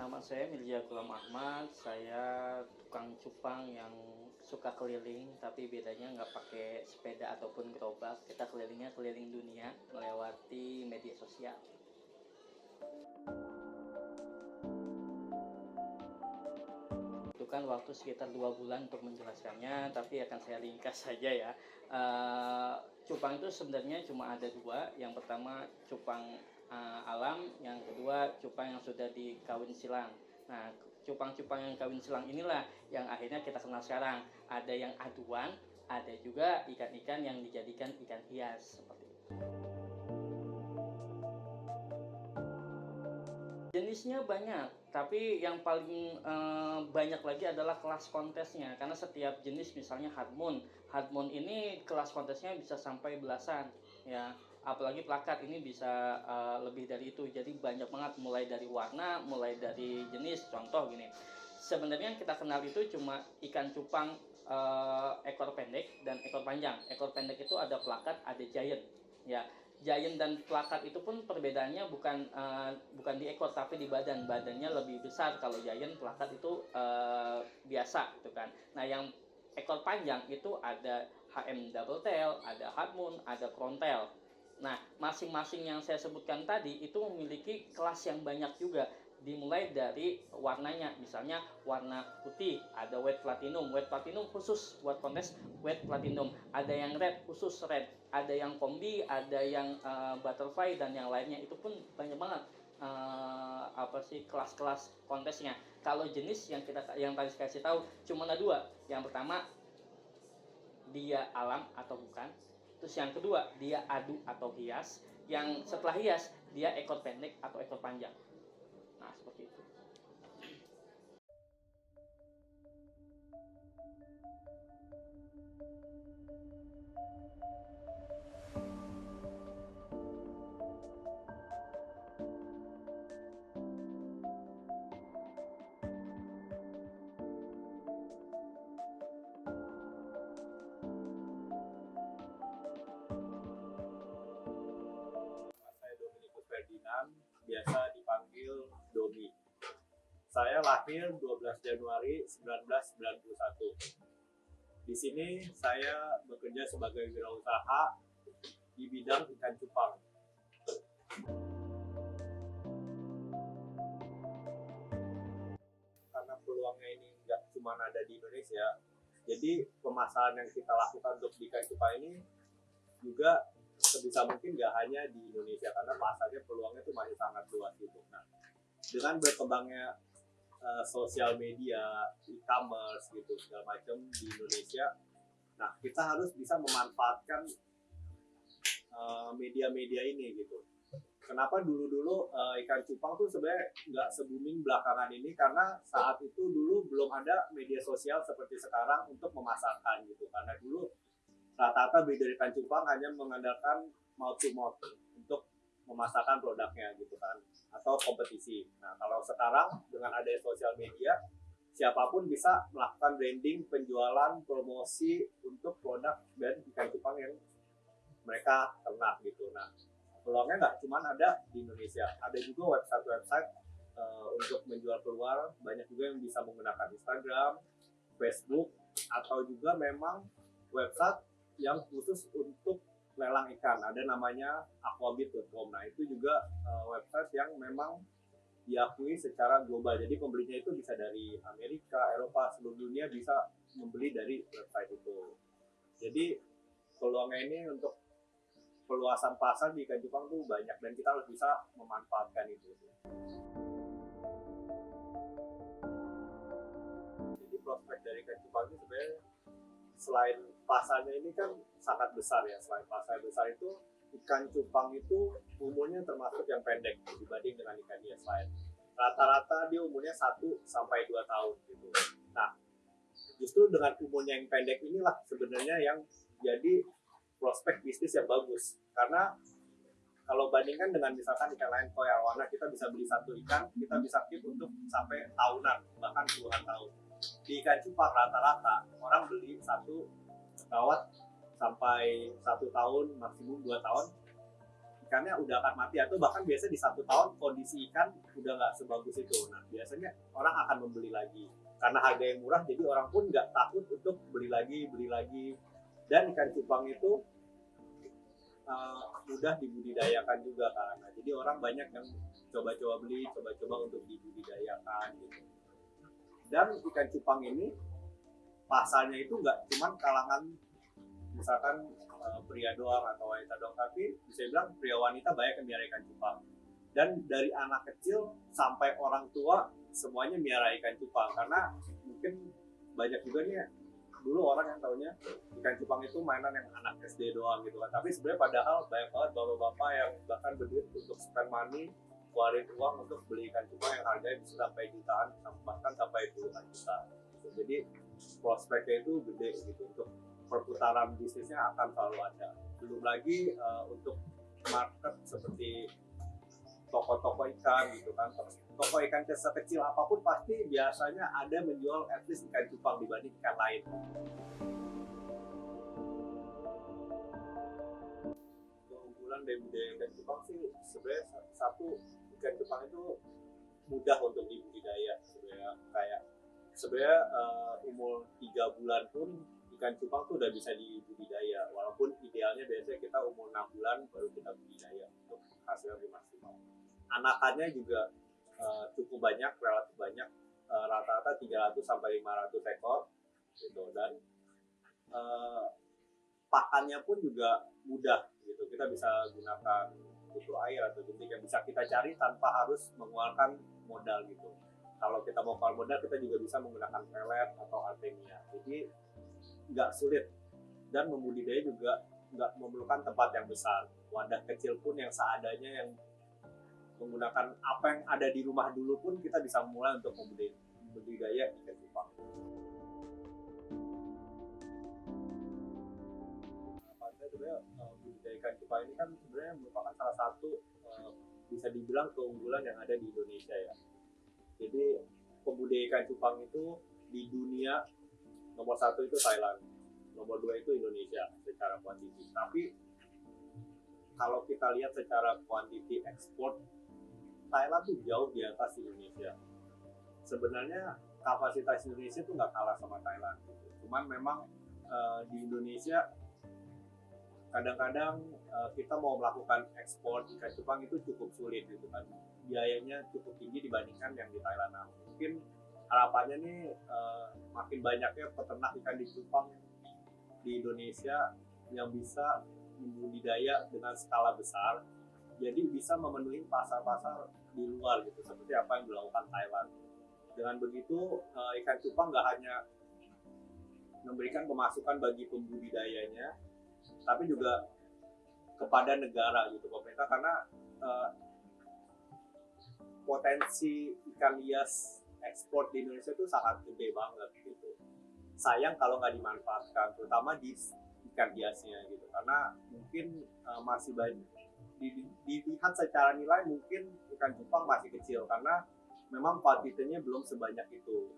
Nama saya Mirza Ghulam Ahmad. Saya tukang cupang yang suka keliling, tapi bedanya nggak pakai sepeda ataupun gerobak. Kita kelilingnya keliling dunia melewati media sosial. Itu kan waktu sekitar 2 bulan untuk menjelaskannya, tapi akan saya ringkas saja ya. Cupang itu sebenarnya cuma ada dua. Yang pertama cupang alam, yang kedua cupang yang sudah dikawin silang. Nah, cupang-cupang yang kawin silang inilah yang akhirnya kita kenal sekarang. Ada yang aduan, ada juga ikan-ikan yang dijadikan ikan hias seperti itu. Jenisnya banyak, tapi yang paling banyak lagi adalah kelas kontesnya. Karena setiap jenis, misalnya hard moon ini kelas kontesnya bisa sampai belasan, ya. Apalagi plakat ini bisa lebih dari itu. Jadi banyak banget, mulai dari warna, mulai dari jenis. Contoh gini, sebenarnya yang kita kenal itu cuma ikan cupang ekor pendek dan ekor panjang. Ekor pendek itu ada plakat, ada giant, ya. Giant dan plakat itu pun perbedaannya bukan di ekor tapi di badannya lebih besar. Kalau giant, plakat itu biasa gitu kan. Nah, yang ekor panjang itu ada HM double tail, ada hard moon, ada crown tail. Nah, masing-masing yang saya sebutkan tadi itu memiliki kelas yang banyak juga. Dimulai dari warnanya, misalnya warna putih ada white platinum khusus buat kontes white platinum. Ada yang red khusus red, ada yang kombi, ada yang butterfly, dan yang lainnya. Itu pun banyak banget kelas-kelas kontesnya. Kalau jenis yang tadi kasih tahu cuma ada dua. Yang pertama dia alam atau bukan, terus yang kedua dia adu atau hias, yang setelah hias dia ekor pendek atau ekor panjang. Nah, seperti itu. Saya Dominikus Ferdinand, biasa dipanggil Domi. Saya lahir 12 Januari 1991. Di sini saya bekerja sebagai wirausaha di bidang ikan cupang. Karena peluangnya ini nggak cuma ada di Indonesia, jadi pemasaran yang kita lakukan untuk ikan cupang ini juga sebisa mungkin nggak hanya di Indonesia, karena pasarnya peluangnya itu masih sangat luas gitu. Nah, dengan berkembangnya sosial media, e-commerce gitu segala macam di Indonesia, nah kita harus bisa memanfaatkan media-media ini gitu. Kenapa dulu-dulu ikan cupang tuh sebenarnya nggak se-booming belakangan ini, karena saat itu dulu belum ada media sosial seperti sekarang untuk memasarkan gitu. Karena dulu rata-rata breeder ikan cupang hanya mengandalkan mouth to mouth untuk memasarkan produknya gitu kan, atau kompetisi. Nah, kalau sekarang dengan adanya sosial media, siapapun bisa melakukan branding, penjualan, promosi untuk produk dan ikan cupang yang mereka ternak gitu. Nah, peluangnya nggak cuma ada di Indonesia, ada juga website-website untuk menjual keluar. Banyak juga yang bisa menggunakan Instagram, Facebook, atau juga memang website yang khusus untuk lelang ikan. Ada namanya aquabit.com. Nah, itu juga website yang memang diakui secara global. Jadi pembelinya itu bisa dari Amerika, Eropa, seluruh dunia bisa membeli dari website itu. Jadi peluangnya ini untuk peluasan pasar di ikan cupang tuh banyak, dan kita harus bisa memanfaatkan itu. Jadi prospek dari ikan cupang itu sebenarnya selain pasarnya ini kan sangat besar ya. Selain pasar besar itu, ikan cupang itu umurnya termasuk yang pendek dibanding dengan ikan hias lain. Rata-rata dia umurnya 1 sampai 2 tahun gitu. Nah, justru dengan umurnya yang pendek inilah sebenarnya yang jadi prospek bisnis yang bagus. Karena kalau bandingkan dengan misalkan ikan lain koi arwana, kita bisa beli satu ikan, kita bisa keep untuk sampai tahunan, bahkan puluhan tahun. Di ikan cupang rata-rata orang beli satu kawat sampai 1 tahun, maksimum 2 tahun. ikannya udah akan mati, atau bahkan biasa di 1 tahun kondisi ikan udah nggak sebagus itu. Nah biasanya orang akan membeli lagi karena harga yang murah, jadi orang pun nggak takut untuk beli lagi. Dan ikan cupang itu mudah dibudidayakan juga kan. Nah, jadi orang banyak yang coba-coba beli, coba-coba untuk dibudidayakan gitu. Dan ikan cupang ini pasarnya itu nggak cuma kalangan misalkan pria doang atau wanita doang, tapi bisa bilang pria wanita banyak yang miara ikan cupang. Dan dari anak kecil sampai orang tua semuanya miara ikan cupang, karena mungkin banyak juga nih dulu orang yang taunya ikan cupang itu mainan yang anak SD doang gitu kan. Tapi sebenarnya padahal banyak banget bapak-bapak yang bahkan berduit untuk spend money, keluarin uang untuk beli ikan cupang yang harganya bisa sampai jutaan, bahkan sampai puluhan juta. Jadi prospeknya itu gede gitu, untuk perputaran bisnisnya akan selalu ada. Belum lagi untuk market seperti toko-toko ikan gitu kan. Toko ikan sekecil apapun pasti biasanya ada menjual at least ikan cupang dibanding ikan lain. Keunggulan dari budidaya ikan cupang sih sebenarnya satu, ikan cupang itu mudah untuk dibudidaya sebenarnya. Kayak sebenarnya umur 3 bulan pun ikan cupang tuh udah bisa dibudidaya, walaupun idealnya biasanya kita umur 6 bulan baru kita budidaya untuk hasil lebih maksimal. Anakannya juga cukup banyak, relatif banyak, rata-rata 300 sampai 500 ekor gitu. Dan pakannya pun juga mudah gitu, kita bisa gunakan kutu air atau jentik yang bisa kita cari tanpa harus mengeluarkan modal gitu. Kalau kita mau keluar modal, kita juga bisa menggunakan pelet atau artemia. Jadi nggak sulit, dan membudidaya juga nggak memerlukan tempat yang besar. Wadah kecil pun yang seadanya, yang menggunakan apa yang ada di rumah dulu pun kita bisa mulai untuk membudidaya ikan cupang. Sebenarnya budidaya ikan cupang ini kan sebenarnya merupakan salah satu bisa dibilang keunggulan yang ada di Indonesia ya. Jadi pembudidaya ikan cupang itu di dunia nomor 1 itu Thailand, nomor 2 itu Indonesia secara kuantiti. Tapi kalau kita lihat secara kuantiti ekspor, Thailand tuh jauh di atas Indonesia. Sebenarnya kapasitas Indonesia tuh nggak kalah sama Thailand. Cuman memang di Indonesia kadang-kadang kita mau melakukan ekspor ikan cupang itu cukup sulit gitu kan. Biayanya cukup tinggi dibandingkan yang di Thailand. Nah, mungkin harapannya nih makin banyaknya peternak ikan di cupang di Indonesia yang bisa membudidaya dengan skala besar, jadi bisa memenuhi pasar-pasar di luar gitu, seperti apa yang dilakukan Thailand. Dengan begitu ikan cupang nggak hanya memberikan pemasukan bagi pembudidayanya, tapi juga kepada negara gitu, pemerintah, karena potensi ikan hias ekspor di Indonesia itu sangat gede banget gitu. Sayang kalau nggak dimanfaatkan, terutama di ikan hiasnya gitu, karena mungkin masih banyak dilihat secara nilai mungkin ikan cupang masih kecil karena memang kuantitinya belum sebanyak itu.